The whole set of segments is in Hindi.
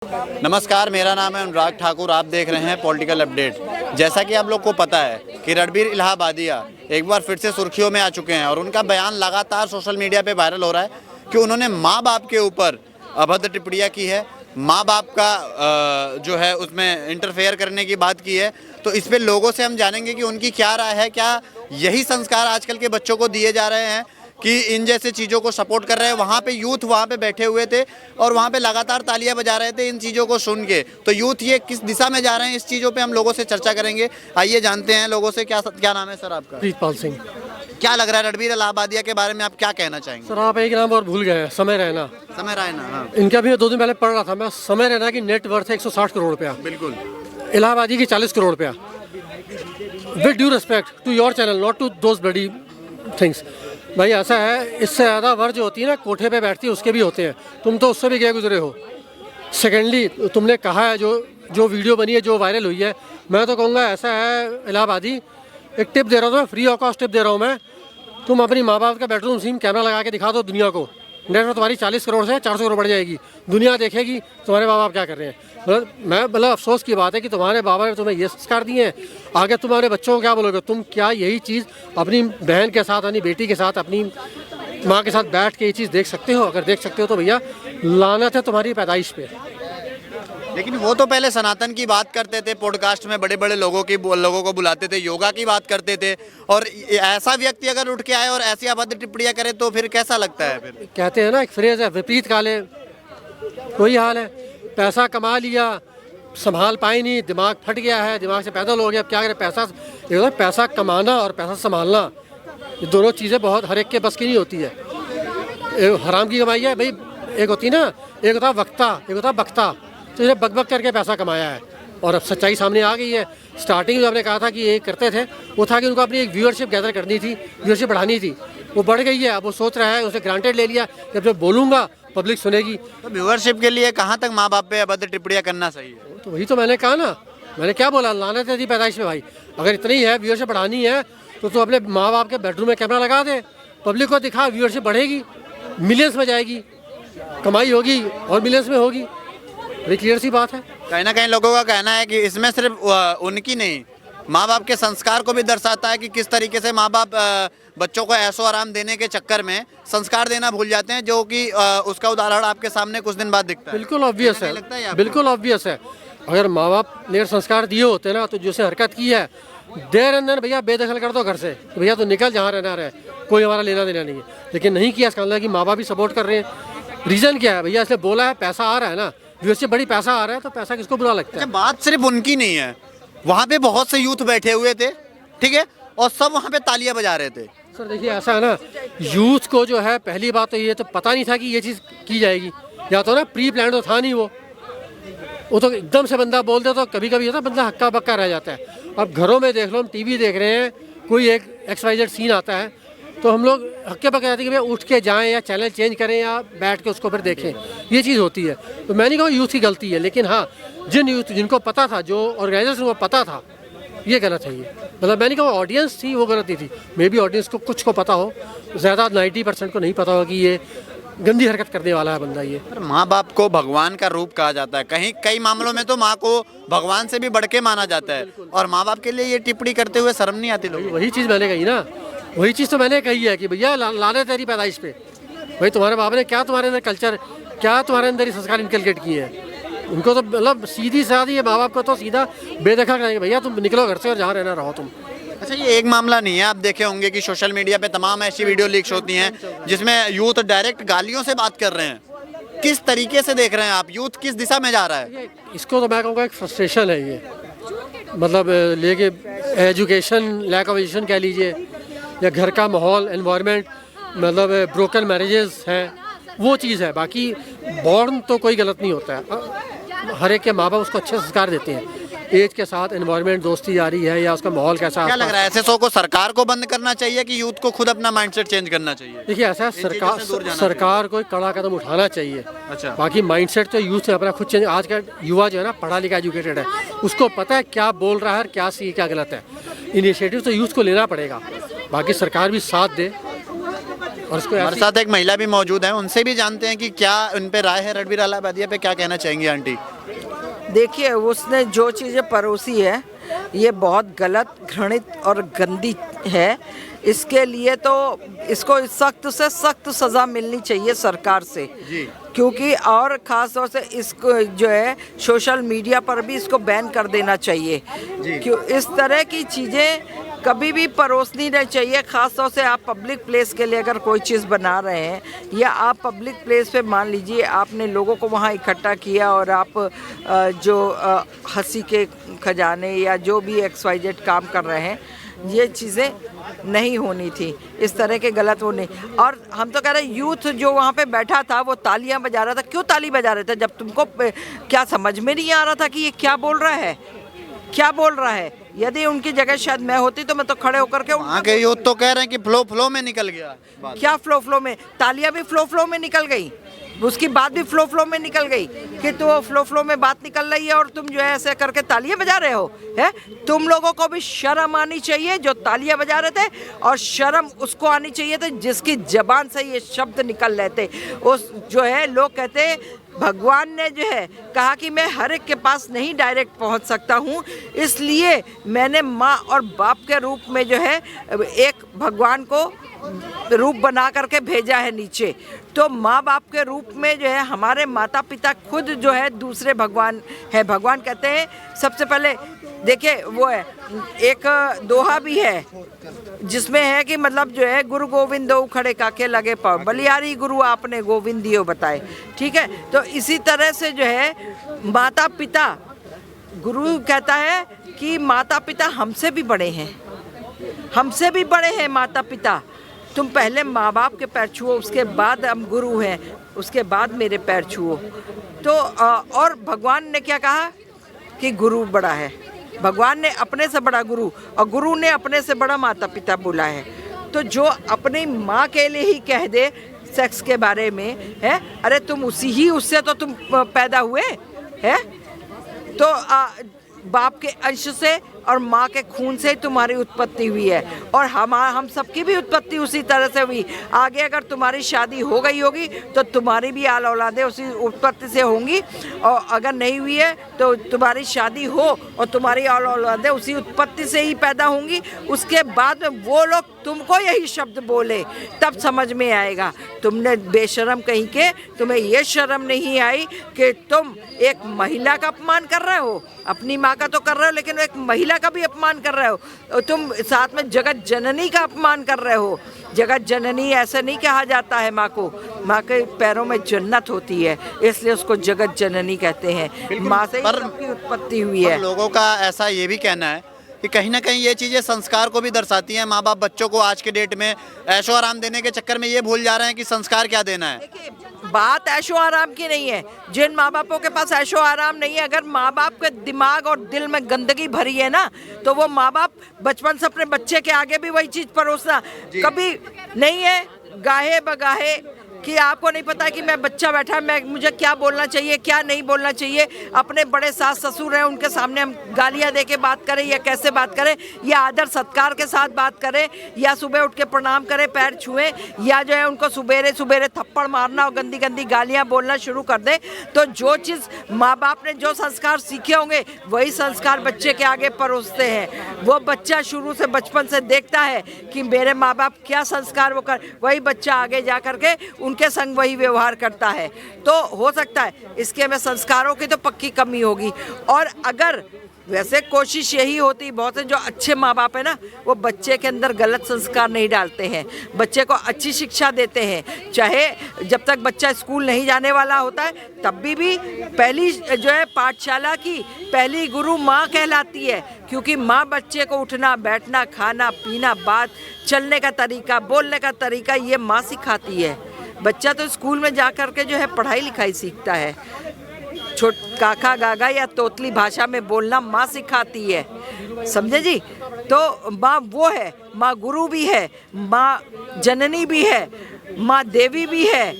नमस्कार, मेरा नाम है अनुराग ठाकुर। आप देख रहे हैं पॉलिटिकल अपडेट। जैसा कि आप लोग को पता है कि रणबीर इलाहाबादिया एक बार फिर से सुर्खियों में आ चुके हैं और उनका बयान लगातार सोशल मीडिया पे वायरल हो रहा है कि उन्होंने माँ बाप के ऊपर अभद्र टिप्पणियाँ की है, माँ बाप का जो है उसमें इंटरफेयर करने की बात की है। तो इस पे लोगों से हम जानेंगे कि उनकी क्या राय है। क्या यही संस्कार आजकल के बच्चों को दिए जा रहे हैं कि इन जैसे चीज़ों को सपोर्ट कर रहे हैं। वहाँ पे यूथ वहाँ पे बैठे हुए थे और वहाँ पे लगातार तालियां बजा रहे थे इन चीज़ों को सुन के। तो यूथ ये किस दिशा में जा रहे हैं, इस चीज़ों पे हम लोगों से चर्चा करेंगे। आइए जानते हैं लोगों से। क्या नाम है सर आपका? प्रीतपाल सिंह। क्या लग रहा है रणबीर इलाहाबादिया के बारे में, आप क्या कहना चाहेंगे? सर आप एक नाम और भूल गए, समय रैना। समय रैना, हाँ इनका भी 2 दिन पहले पढ़ रहा था मैं। समय रैना की नेट वर्थ है 160 करोड़ रुपया, बिल्कुल। इलाहाबादी की 40 करोड़ रुपया। With due respect to your channel, not to those bloody things. भाई ऐसा है, इससे ज़्यादा वर्थ जो होती है ना कोठे पे बैठती है उसके भी होते हैं। तुम तो उससे भी गए गुजरे हो। सेकेंडली तुमने कहा है जो वीडियो बनी है, जो वायरल हुई है, मैं तो कहूँगा ऐसा है इलाहाबादी, एक टिप दे रहा हूँ मैं, फ्री ऑफ कॉस्ट टिप दे रहा हूँ मैं। तुम अपनी माँ बाप का बेडरूम सीन कैमरा लगा के दिखा दो दुनिया को, नेट में तुम्हारी 40 करोड़ से 400 करोड़ बढ़ जाएगी। दुनिया देखेगी तुम्हारे माँ बाप क्या कर रहे हैं। मतलब अफसोस की बात है कि तुम्हारे बाबा ने तुम्हें ये संस्कार दिए हैं, आगे तुम्हारे बच्चों को क्या बोलोगे तुम? क्या यही चीज़ अपनी बहन के साथ, अपनी बेटी के साथ, अपनी माँ के साथ बैठ के ये चीज़ देख सकते हो? अगर देख सकते हो तो भैया लानत है तुम्हारी पैदाइश पे। लेकिन वो तो पहले सनातन की बात करते थे, पॉडकास्ट में बड़े बड़े लोगों को बुलाते थे, योगा की बात करते थे। और ऐसा व्यक्ति अगर उठ के आए और ऐसी अभद्र टिप्पणियां करे तो फिर कैसा लगता है? फिर कहते हैं ना एक फ्रेज है, विपरीत काले, वही हाल है। पैसा कमा लिया, संभाल पाए नहीं, दिमाग फट गया है, दिमाग से पैदल हो गया। अब क्या करें? पैसा कमाना और पैसा संभालना, ये दोनों चीज़ें बहुत हर एक के बस की नहीं होती है। हराम की कमाई है भाई, एक होती है ना, एक होता वक्ता, एक होता बक्ता। तो इन्हें बक करके पैसा कमाया है और अब सच्चाई सामने आ गई है। स्टार्टिंग में आपने कहा था कि ये करते थे, वो था कि उनको अपनी एक व्यूअरशिप गैदर करनी थी, व्यूअरशिप बढ़ानी थी। वो बढ़ गई है। अब वो सोच रहा है, उसने ग्रांटेड ले लिया, जब मैं बोलूँगा पब्लिक सुनेगी। तो व्यूअरशिप के लिए कहाँ तक माँ बाप पे अभद्र टिप्पणियां करना सही है? तो वही तो मैंने कहा ना, मैंने क्या बोला, लानत है थी पैदाइश में भाई। अगर इतनी है व्यूअरशिप बढ़ानी है तो अपने माँ बाप के बेडरूम में कैमरा लगा दे, पब्लिक को दिखा, व्यूअरशिप बढ़ेगी, मिलियंस में जाएगी, कमाई होगी और मिलियंस में होगी। बड़ी क्लियर सी बात है। कहीं ना कहीं लोगों का कहना है कि इसमें सिर्फ उनकी नहीं, माँ बाप के संस्कार को भी दर्शाता है कि किस तरीके से माँ बाप बच्चों को ऐशो आराम देने के चक्कर में संस्कार देना भूल जाते हैं, जो कि उसका उदाहरण आपके सामने कुछ दिन बाद दिखता है। बिल्कुल ऑब्वियस है, बिल्कुल ऑब्वियस है। अगर माँ बाप ने संस्कार दिए होते ना, तो जैसे हरकत की है देर अंदर भैया बेदखल कर दो घर से, तो भैया तो निकल, जहाँ रहना रहे, कोई हमारा लेना देना नहीं है। लेकिन नहीं किया, इसका मतलब कि माँ बाप भी सपोर्ट कर रहे हैं। रीज़न क्या है भैया? इसलिए बोला है, पैसा आ रहा है ना, व्यूअरशिप बड़ी, पैसा आ रहा है, तो पैसा किसको बुरा लगता है? बात सिर्फ उनकी नहीं है, वहाँ पे बहुत से यूथ बैठे हुए थे, ठीक है, और सब वहाँ पे तालियां बजा रहे थे। सर देखिए ऐसा है ना, यूथ को जो है, पहली बात तो ये तो पता नहीं था कि ये चीज़ की जाएगी, या तो ना प्री प्लान तो था नहीं। वो तो एकदम से बंदा बोल दे तो कभी कभी होता बंदा हक्का बक्का रह जाता है। अब घरों में देख लो, हम टीवी देख रहे हैं, कोई एक XYZ सीन आता है तो हम लोग हक्के बक्के रहते हैं कि भैया उठ के जाएं या चैनल चेंज करें या बैठ के उसको फिर देखें, ये चीज़ होती है। तो मैं नहीं कहूँ यूथ की गलती है, लेकिन हाँ जिनको पता था, जो ऑर्गेनाइजर्स को पता था, ये गलत है। ये मतलब मैं नहीं कहूँ ऑडियंस थी वो गलत नहीं थी, मे बी ऑडियंस को कुछ को पता हो, ज़्यादा 90% को नहीं पता हो कि ये गंदी हरकत करने वाला है बंदा। ये माँ बाप को भगवान का रूप कहा जाता है, कई मामलों में तो माँ को भगवान से भी बढ़ के माना जाता है, और माँ बाप के लिए ये टिप्पणी करते हुए शर्म नहीं आती लोगों को? वही चीज़ मैंने कही ना, वही चीज़ तो मैंने कही है कि भैया लाने तेरी पैदाइश पे। भाई तुम्हारे बाप ने क्या तुम्हारे अंदर कल्चर, क्या तुम्हारे अंदर ही संस्कार इनकलकेट किए हैं? उनको तो मतलब सीधी सादी है, माँ बाप को तो सीधा बेदखल करेंगे, भैया तुम निकलो घर से और जहाँ रहना रहो तुम। अच्छा, ये एक मामला नहीं है, आप देखे होंगे कि सोशल मीडिया पे तमाम ऐसी वीडियो लीक्स होती हैं जिसमें यूथ डायरेक्ट गालियों से बात कर रहे हैं। किस तरीके से देख रहे हैं आप, यूथ किस दिशा में जा रहा है? इसको तो मैं कहूँगा एक फ्रस्ट्रेशन है ये, मतलब लेके एजुकेशन, लैक ऑफ एजुकेशन कह लीजिए, या घर का माहौल, एनवायरनमेंट, मतलब ब्रोकन मैरिजेस हैं, वो चीज़ है। बाकी बॉर्न तो कोई गलत नहीं होता है, हर एक के माँ बाप उसको अच्छे संस्कार देते हैं। एज के साथ एनवायरनमेंट, दोस्ती यारी है या उसका माहौल कैसा, क्या लग रहा है ऐसे शो को सरकार को बंद करना चाहिए कि यूथ को खुद अपना माइंडसेट चेंज करना चाहिए? देखिए ऐसा है, सरकार को कड़ा कदम उठाना चाहिए। अच्छा, बाकी माइंडसेट तो यूथ से अपना खुद चेंज। आज का युवा जो है ना, पढ़ा लिखा एजुकेटेड है, उसको पता है क्या बोल रहा है और क्या सही क्या गलत है। इनिशिएटिव तो यूथ को लेना पड़ेगा, बाकी सरकार भी साथ दे। और इसको हमारे ऐसी- साथ एक महिला भी मौजूद है, उनसे भी जानते हैं कि क्या उन पे राय है रणबीर अलाहाबादिया पे, क्या कहना चाहेंगी आंटी? देखिए, उसने जो चीज़ें परोसी है ये बहुत गलत, घृणित और गंदी है। इसके लिए तो इसको सख्त से सख्त सज़ा मिलनी चाहिए सरकार से जी। क्योंकि और ख़ास तौर से इसको जो है सोशल मीडिया पर भी इसको बैन कर देना चाहिए। क्यों इस तरह की चीज़ें कभी भी परोसनी नहीं चाहिए। ख़ास तौर से आप पब्लिक प्लेस के लिए अगर कोई चीज़ बना रहे हैं या आप पब्लिक प्लेस पे मान लीजिए आपने लोगों को वहाँ इकट्ठा किया और आप जो हंसी के खजाने या जो भी XYZ काम कर रहे हैं, ये चीज़ें नहीं होनी थी, इस तरह के गलत वो नहीं। और हम तो कह रहे हैं यूथ जो वहाँ पे बैठा था वो तालियां बजा रहा था। क्यों ताली बजा रहे थे? जब तुमको क्या समझ में नहीं आ रहा था कि ये क्या बोल रहा है, क्या बोल रहा है? यदि उनकी जगह शायद मैं होती तो मैं तो खड़े होकर के वहाँ के यूथ तो कह रहे हैं कि फ्लो में निकल गया बात। क्या फ्लो में? तालियां भी फ्लो में निकल गई, उसकी बात भी फ्लो में निकल गई कि तो फ्लो में बात निकल रही है और तुम जो है ऐसे करके तालियां बजा रहे हो। है, तुम लोगों को भी शर्म आनी चाहिए जो तालियां बजा रहे थे, और शर्म उसको आनी चाहिए थी जिसकी जबान से ये शब्द निकल रहे थे। उस जो है लोग कहते हैं भगवान ने जो है कहा कि मैं हर एक के पास नहीं डायरेक्ट पहुंच सकता हूं, इसलिए मैंने माँ और बाप के रूप में जो है एक भगवान को रूप बना करके भेजा है नीचे। तो माँ बाप के रूप में जो है हमारे माता पिता खुद जो है दूसरे भगवान है। भगवान कहते हैं सबसे पहले, देखिए वो है एक दोहा भी है जिसमें है कि मतलब जो है गुरु गोविंद दो खड़े काके लगे पाओ, बलियारी गुरु आपने गोविंद दियो बताए। ठीक है, तो इसी तरह से जो है माता पिता, गुरु कहता है कि माता पिता हमसे भी बड़े हैं, हमसे भी बड़े हैं माता पिता। तुम पहले माँ बाप के पैर छुओ, उसके बाद हम गुरु हैं, उसके बाद मेरे पैर छुओ। तो और भगवान ने क्या कहा कि गुरु बड़ा है, भगवान ने अपने से बड़ा गुरु और गुरु ने अपने से बड़ा माता पिता बोला है। तो जो अपनी माँ के लिए ही कह दे सेक्स के बारे में है, अरे तुम उससे तो तुम पैदा हुए है, तो बाप के अंश से और माँ के खून से तुम्हारी उत्पत्ति हुई है, और हम सबकी भी उत्पत्ति उसी तरह से हुई। आगे अगर तुम्हारी शादी हो गई होगी तो तुम्हारी भी आल औलादे उसी उत्पत्ति से होंगी, और अगर नहीं हुई है तो तुम्हारी शादी हो और तुम्हारी आल औलादे उसी उत्पत्ति से ही पैदा होंगी। उसके बाद में वो लोग तुमको यही शब्द बोले तब समझ में आएगा। तुमने बेशरम कहीं के, तुम्हें ये शर्म नहीं आई कि तुम एक महिला का अपमान कर रहे हो? अपनी माँ का तो कर रहे हो, लेकिन एक महिला का भी अपमान कर रहे हो। तुम साथ में जगत जननी का अपमान कर रहे हो। जगत जननी ऐसे नहीं कहा जाता है माँ को, माँ के पैरों में जन्नत होती है, इसलिए उसको जगत जननी कहते हैं। माँ से ही सबकी उत्पत्ति हुई है। लोगों का ऐसा ये भी कहना है कि कहीं ना कहीं ये चीज़ें संस्कार को भी दर्शाती हैं। माँ बाप बच्चों को आज के डेट में ऐशो आराम देने के चक्कर में ये भूल जा रहे हैं कि संस्कार क्या देना है। देखिए, बात ऐशो आराम की नहीं है। जिन माँ बापों के पास ऐशो आराम नहीं है, अगर माँ बाप के दिमाग और दिल में गंदगी भरी है ना, तो वो माँ बाप बचपन से अपने बच्चे के आगे भी वही चीज़ परोसना कभी नहीं है। गाहे बगाहे कि आपको नहीं पता कि मैं बच्चा बैठा है, मुझे क्या बोलना चाहिए क्या नहीं बोलना चाहिए। अपने बड़े सास ससुर हैं, उनके सामने हम गालियां दे के बात करें या कैसे बात करें, या आदर सत्कार के साथ बात करें, या सुबह उठ के प्रणाम करें, पैर छुएं, या जो है उनको सुबेरे सुबेरे थप्पड़ मारना और गंदी गंदी गालियां बोलना शुरू कर दें। तो जो चीज़ माँ बाप ने जो संस्कार सीखे होंगे वही संस्कार बच्चे के आगे परोसते हैं। वो बच्चा शुरू से बचपन से देखता है कि मेरे माँ बाप क्या संस्कार वो कर, वही बच्चा आगे जा करके उनके संग वही व्यवहार करता है। तो हो सकता है इसके में संस्कारों की तो पक्की कमी होगी। और अगर वैसे कोशिश यही होती, बहुत से जो अच्छे माँ बाप है ना, वो बच्चे के अंदर गलत संस्कार नहीं डालते हैं, बच्चे को अच्छी शिक्षा देते हैं। चाहे जब तक बच्चा स्कूल नहीं जाने वाला होता है तब भी पहली जो है पाठशाला की पहली गुरु माँ कहलाती है, क्योंकि माँ बच्चे को उठना बैठना खाना पीना बात चलने का तरीका बोलने का तरीका ये माँ सिखाती है। बच्चा तो स्कूल में जा कर के जो है पढ़ाई लिखाई सीखता है, काका गागा या तोतली भाषा में बोलना माँ सिखाती है, समझे जी। तो माँ वो है, माँ गुरु भी है, माँ जननी भी है, माँ देवी भी है,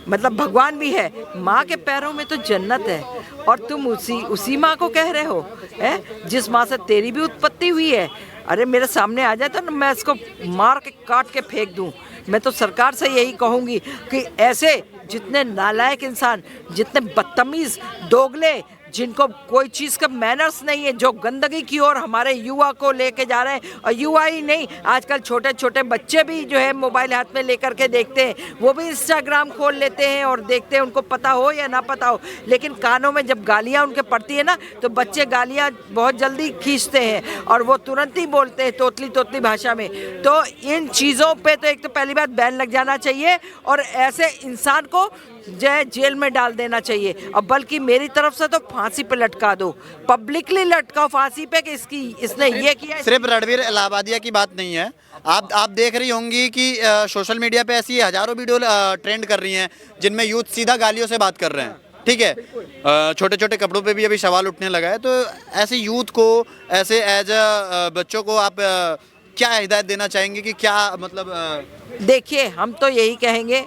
मतलब भगवान भी है। माँ के पैरों में तो जन्नत है, और तुम उसी माँ को कह रहे हो है जिस माँ से तेरी भी उत्पत्ति हुई है। अरे मेरे सामने आ जाए तो मैं इसको मार के काट के फेंक दूं मैं तो सरकार से यही कहूँगी कि ऐसे जितने नालायक इंसान, जितने बदतमीज़, दोगले, जिनको कोई चीज़ का मैनर्स नहीं है, जो गंदगी की ओर हमारे युवा को लेके जा रहे हैं, और युवा ही नहीं, आजकल छोटे छोटे बच्चे भी जो है मोबाइल हाथ में लेकर के देखते हैं, वो भी इंस्टाग्राम खोल लेते हैं और देखते हैं, उनको पता हो या ना पता हो, लेकिन कानों में जब गालियाँ उनके पड़ती है ना, तो बच्चे गालियाँ बहुत जल्दी खींचते हैं और वो तुरंत ही बोलते हैं तोतली तोतली भाषा में। तो इन चीज़ों पे तो एक तो पहली बात बैन लग जाना चाहिए और ऐसे इंसान को जो है जेल में डाल देना चाहिए, और बल्कि मेरी तरफ से तो फांसी पे लटका दो, पब्लिकली लटकाओ फांसी पे कि इसने ये किया। सिर्फ रणबीर इलाहाबादिया की बात नहीं है, आप देख रही होंगी कि सोशल मीडिया पे ऐसी हजारों वीडियो ट्रेंड कर रही हैं जिनमें यूथ सीधा गालियों से बात कर रहे हैं, ठीक है। छोटे छोटे कपड़ों पे भी अभी सवाल उठने लगा है। तो ऐसे यूथ को, ऐसे एज बच्चों को आप क्या हिदायत देना चाहेंगे कि क्या मतलब देखिए, हम तो यही कहेंगे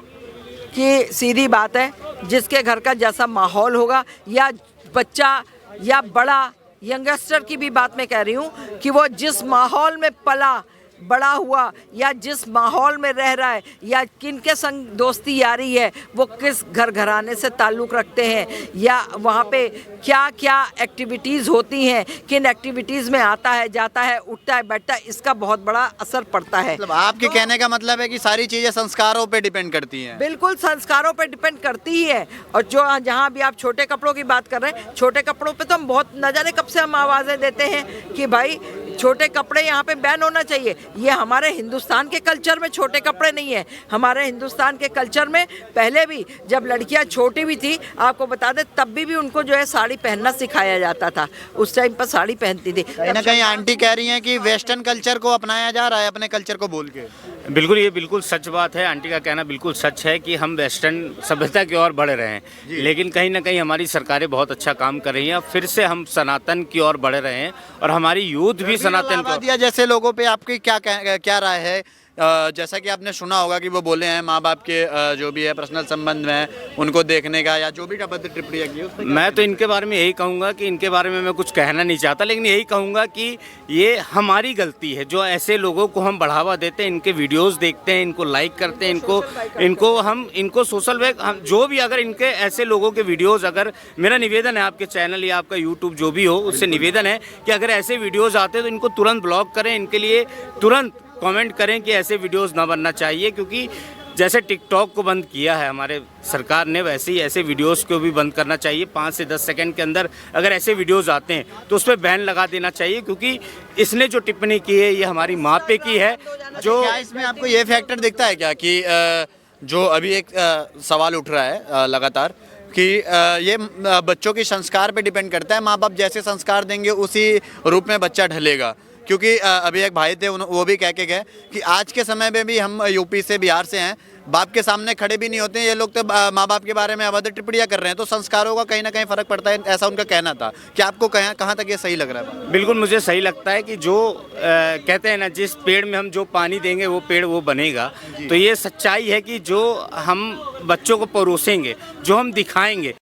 कि सीधी बात है, जिसके घर का जैसा माहौल होगा, या बच्चा या बड़ा यंगस्टर की भी बात मैं कह रही हूँ कि वो जिस माहौल में पला बड़ा हुआ या जिस माहौल में रह रहा है या किनके संग दोस्ती यारी है, वो किस घर घराने से ताल्लुक़ रखते हैं, या वहाँ पे क्या क्या एक्टिविटीज़ होती हैं, किन एक्टिविटीज़ में आता है, जाता है, उठता है, बैठता है, इसका बहुत बड़ा असर पड़ता है। मतलब आपके कहने का मतलब है कि सारी चीज़ें संस्कारों पे डिपेंड करती हैं। बिल्कुल संस्कारों पे डिपेंड करती ही है। और जो जहाँ भी आप छोटे कपड़ों की बात कर रहे हैं, छोटे कपड़ों पे तो हम बहुत न जाने कब से हम आवाज़ें देते हैं कि भाई छोटे कपड़े यहाँ पे बैन होना चाहिए। ये हमारे हिंदुस्तान के कल्चर में छोटे कपड़े नहीं है। हमारे हिंदुस्तान के कल्चर में पहले भी जब लड़कियाँ छोटी भी थी, आपको बता दें, तब भी उनको जो है साड़ी पहनना सिखाया जाता था। उस टाइम पर साड़ी पहनती थी। कहीं ना कहीं आंटी कह रही हैं कि वेस्टर्न कल्चर को अपनाया जा रहा है अपने कल्चर को भूल के। बिल्कुल, ये बिल्कुल सच बात है। आंटी का कहना बिल्कुल सच है कि हम वेस्टर्न सभ्यता की ओर बढ़ रहे हैं, लेकिन कहीं ना कहीं हमारी सरकारें बहुत अच्छा काम कर रही हैं। फिर से हम सनातन की ओर बढ़ रहे हैं और हमारी यूथ भी सनातन दिया जैसे लोगों पे आपकी क्या राय है? जैसा कि आपने सुना होगा कि वो बोले हैं माँ बाप के जो भी है पर्सनल संबंध में उनको देखने का, या जो भी अभद्र टिप्पणियाँ की उस पे मैं तो इनके बारे में यही कहूँगा कि इनके बारे में मैं कुछ कहना नहीं चाहता, लेकिन यही कहूँगा कि ये हमारी गलती है जो ऐसे लोगों को हम बढ़ावा देते हैं, इनके वीडियोस देखते हैं, इनको लाइक करते हैं, इनको सोशल वर्क, जो भी अगर इनके ऐसे लोगों के वीडियोज़, अगर मेरा निवेदन है आपके चैनल या आपका यूट्यूब जो भी हो, उससे निवेदन है कि अगर ऐसे वीडियोज़ आते हैं तो इनको तुरंत ब्लॉक करें, इनके लिए तुरंत कमेंट करें कि ऐसे वीडियोस ना बनना चाहिए। क्योंकि जैसे टिकटॉक को बंद किया है हमारे सरकार ने, वैसे ही ऐसे वीडियोस को भी बंद करना चाहिए। 5 से 10 सेकंड के अंदर अगर ऐसे वीडियोस आते हैं तो उस पर बैन लगा देना चाहिए, क्योंकि इसने जो टिप्पणी की है ये हमारी माँ पे की है। जो क्या इसमें आपको ये फैक्टर दिखता है क्या कि जो अभी एक सवाल उठ रहा है लगातार कि ये बच्चों के संस्कार पे डिपेंड करता है, माँ बाप जैसे संस्कार देंगे उसी रूप में बच्चा ढलेगा? क्योंकि अभी एक भाई थे, वो भी कह के गए कि आज के समय में भी हम यूपी से, बिहार से हैं, बाप के सामने खड़े भी नहीं होते हैं, ये लोग तो माँ बाप के बारे में अभद्र टिप्पणियाँ कर रहे हैं, तो संस्कारों का कहीं ना कहीं फ़र्क पड़ता है, ऐसा उनका कहना था। क्या आपको कहाँ तक ये सही लग रहा है? बिल्कुल मुझे सही लगता है कि जो कहते हैं ना, जिस पेड़ में हम जो पानी देंगे वो पेड़ वो बनेगा। तो ये सच्चाई है कि जो हम बच्चों को परोसेंगे, जो हम दिखाएंगे,